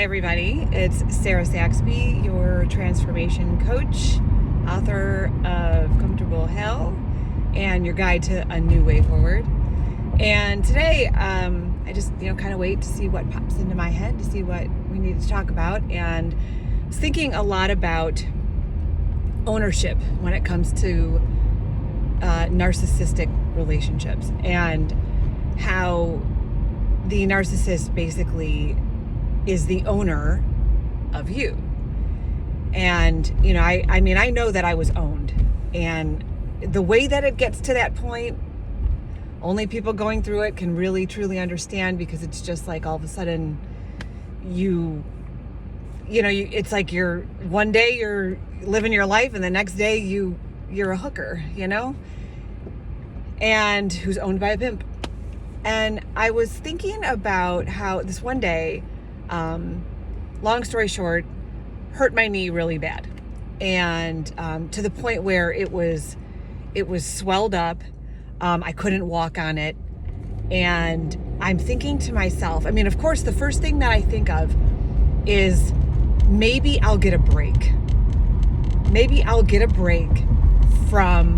Hi everybody, it's Sarah Saxby, your transformation coach, author of Comfortable Hell, and your guide to a new way forward. And today, I just, kind of wait to see what pops into my head, to see what we need to talk about. And I was thinking a lot about ownership when it comes to narcissistic relationships, and how the narcissist basically is the owner of you. And, I know that I was owned. And the way that it gets to that point, only people going through it can really, truly understand, because it's just like all of a sudden it's like one day you're living your life and the next day you're a hooker, and who's owned by a pimp. And I was thinking about how this one day, long story short, hurt my knee really bad. And to the point where it was swelled up. I couldn't walk on it. And I'm thinking to myself, of course, the first thing that I think of is maybe I'll get a break. Maybe I'll get a break from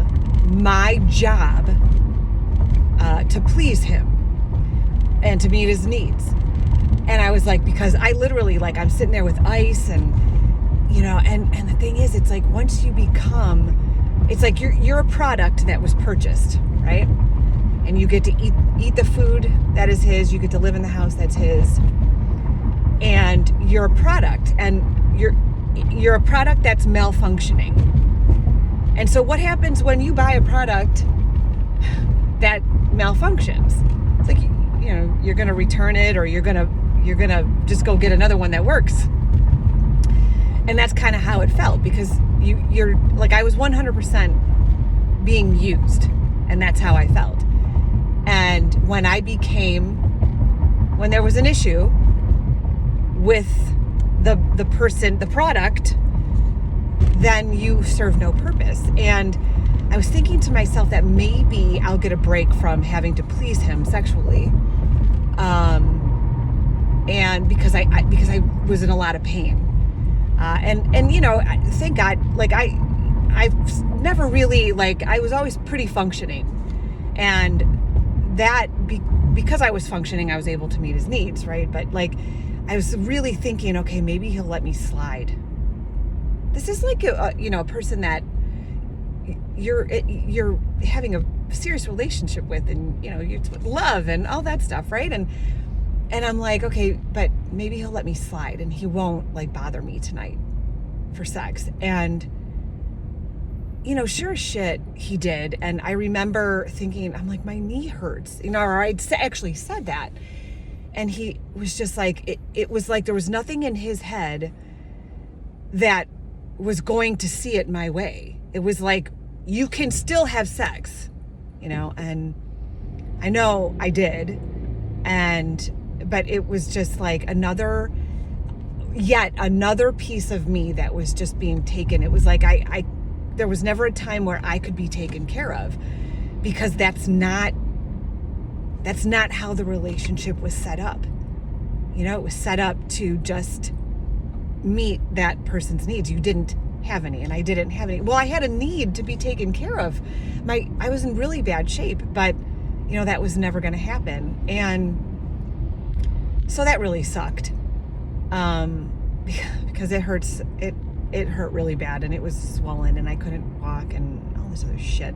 my job to please him and to meet his needs. And I was like, because I literally, I'm sitting there with ice and, and the thing is, it's like, once you become, it's like you're a product that was purchased, right? And you get to eat the food that is his, you get to live in the house that's his, and you're a product, and you're a product that's malfunctioning. And so what happens when you buy a product that malfunctions? It's like, you're going to return it, or you're going to just go get another one that works. And that's kind of how it felt, because you're like, I was 100% being used, and that's how I felt. And when there was an issue with the person, the product, then you serve no purpose. And I was thinking to myself that maybe I'll get a break from having to please him sexually. And because I was in a lot of pain. And thank God, I've never really, I was always pretty functioning. And that, because I was functioning, I was able to meet his needs, right? But I was really thinking, okay, maybe he'll let me slide. This is like a person that you're having a serious relationship with, and you love and all that stuff, right? And I'm like, okay, but maybe he'll let me slide, and he won't bother me tonight for sex. And sure as shit, he did. And I remember thinking, I'm like, my knee hurts, or I'd actually said that. And he was just like, it was like there was nothing in his head that was going to see it my way. It was like, you can still have sex, and I know I did. But it was just like yet another piece of me that was just being taken. It was like, there was never a time where I could be taken care of, because that's not how the relationship was set up. It was set up to just meet that person's needs. You didn't have any, and I didn't have any. Well, I had a need to be taken care of. I was in really bad shape, but that was never going to happen. And so that really sucked, because it hurts. It hurt really bad, and it was swollen, and I couldn't walk, and all this other shit.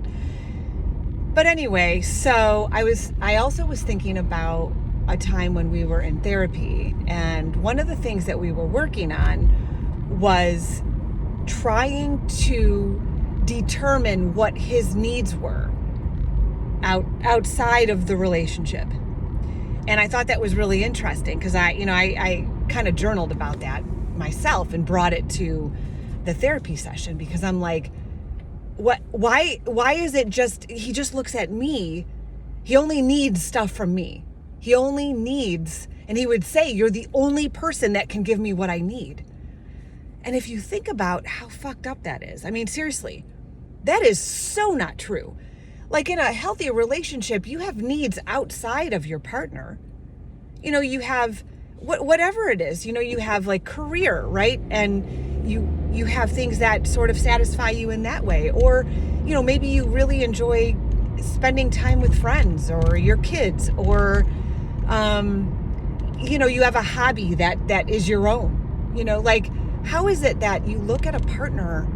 But anyway, so I also was thinking about a time when we were in therapy, and one of the things that we were working on was trying to determine what his needs were outside of the relationship. And I thought that was really interesting, because I kind of journaled about that myself and brought it to the therapy session, because I'm like, why is it he just looks at me. He only needs stuff from me. He only needs, and he would say, you're the only person that can give me what I need. And if you think about how fucked up that is, seriously, that is so not true. In a healthy relationship, you have needs outside of your partner. You have whatever it is, you have like career, right? And you have things that sort of satisfy you in that way. Or, maybe you really enjoy spending time with friends or your kids, or, you have a hobby that is your own, like, how is it that you look at a partner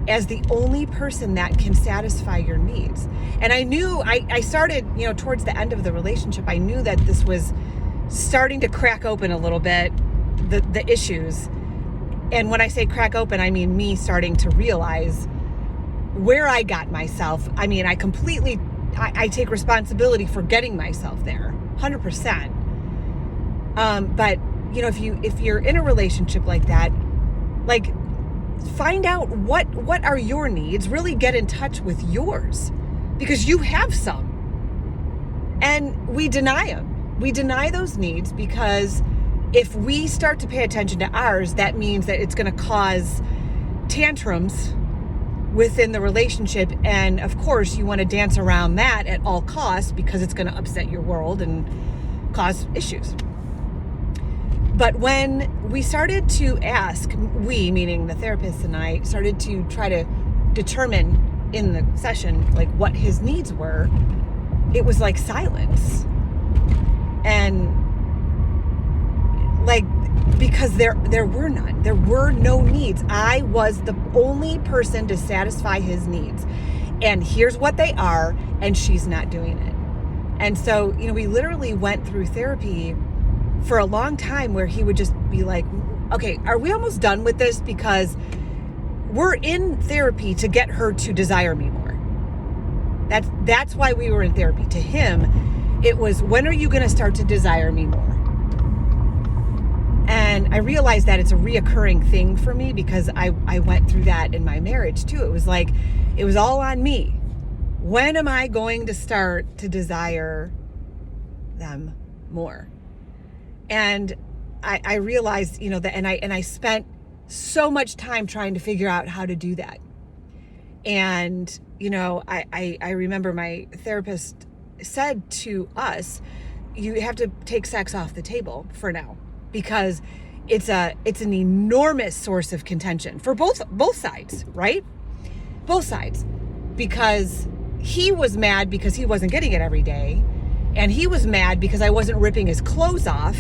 as the only person that can satisfy your needs? And I knew, I started, towards the end of the relationship, I knew that this was starting to crack open a little bit, the issues. And when I say crack open, I mean me starting to realize where I got myself. I mean, I take responsibility for getting myself there, 100%. But if you're in a relationship like that, like, find out what are your needs, really get in touch with yours, because you have some, and we deny them. We deny those needs because if we start to pay attention to ours, that means that it's going to cause tantrums within the relationship. And of course, you want to dance around that at all costs because it's going to upset your world and cause issues. But when we started to ask, we, meaning the therapist and I, started to try to determine in the session, like, what his needs were, it was like silence. And like, because there were none. There were no needs. I was the only person to satisfy his needs. And here's what they are, and she's not doing it. And so, we literally went through therapy for a long time where he would just be like, okay, are we almost done with this? Because we're in therapy to get her to desire me more. That's why we were in therapy. To him, it was, when are you going to start to desire me more? And I realized that it's a reoccurring thing for me because I went through that in my marriage too. It was like, it was all on me. When am I going to start to desire them more? And I realized, that, and I spent so much time trying to figure out how to do that. And, I remember my therapist said to us, you have to take sex off the table for now, because it's an enormous source of contention for both sides, right? Both sides. Because he was mad because he wasn't getting it every day. And he was mad because I wasn't ripping his clothes off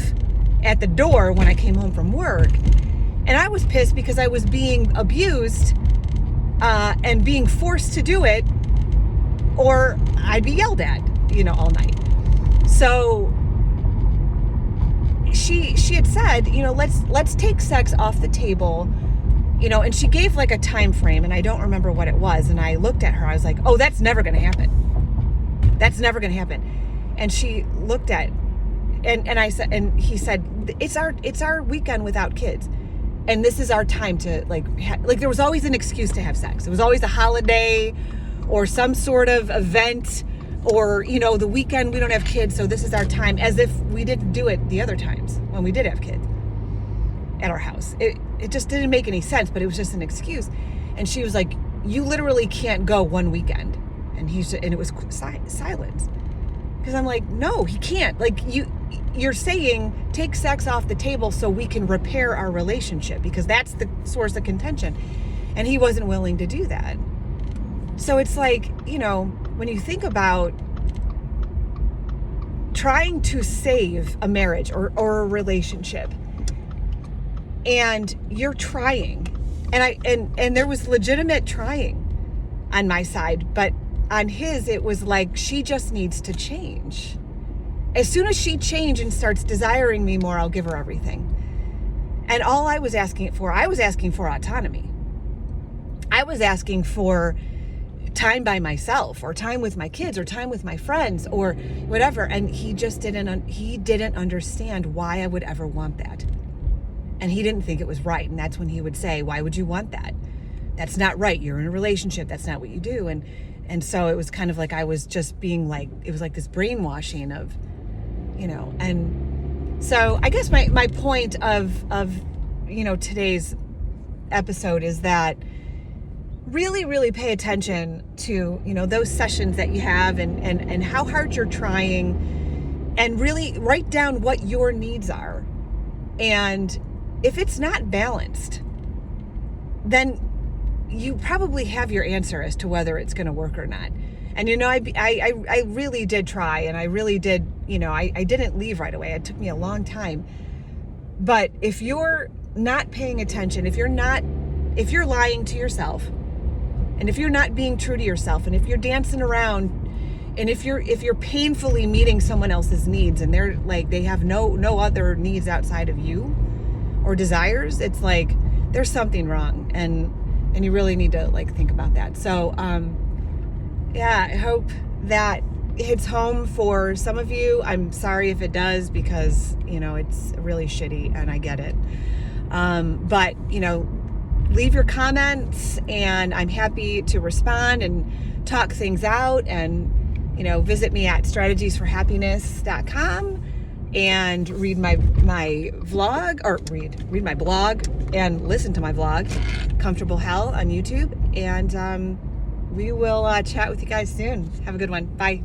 at the door when I came home from work. And I was pissed because I was being abused and being forced to do it, or I'd be yelled at, all night. So she had said, let's take sex off the table, and she gave like a time frame, and I don't remember what it was. And I looked at her, I was like, oh, that's never going to happen. That's never going to happen. And she looked at, and I said, and he said, it's our weekend without kids. And this is our time to like there was always an excuse to have sex. It was always a holiday or some sort of event, or, the weekend we don't have kids. So this is our time, as if we didn't do it the other times when we did have kids at our house. It just didn't make any sense, but it was just an excuse. And she was like, you literally can't go one weekend. And it was silence. Because I'm like, no, he can't. Like, you're saying take sex off the table so we can repair our relationship, because that's the source of contention. And he wasn't willing to do that. So it's like, when you think about trying to save a marriage or a relationship, and you're trying, and there was legitimate trying on my side, but on his, it was like, she just needs to change. As soon as she changes and starts desiring me more, I'll give her everything. And all I was asking for autonomy. I was asking for time by myself, or time with my kids, or time with my friends, or whatever. And he just didn't understand why I would ever want that. And he didn't think it was right. And that's when he would say, why would you want that? That's not right. You're in a relationship. That's not what you do. And so it was kind of like I was just being like, it was like this brainwashing of, and so I guess my point of today's episode is that really, really pay attention to, those sessions that you have and how hard you're trying, and really write down what your needs are. And if it's not balanced, then you probably have your answer as to whether it's going to work or not. And, I really did try, and I really did, I didn't leave right away. It took me a long time. But if you're not paying attention, if you're lying to yourself, and if you're not being true to yourself, and if you're dancing around, and if you're painfully meeting someone else's needs, and they're like, they have no other needs outside of you or desires, it's like there's something wrong, and you really need to think about that. So I hope that hits home for some of you. I'm sorry if it does, because it's really shitty, and I get it. But leave your comments, and I'm happy to respond and talk things out. And visit me at strategiesforhappiness.com and read my vlog, or read my blog, and listen to my vlog, Comfortable Hell, on YouTube. And we will chat with you guys soon. Have a good one. Bye.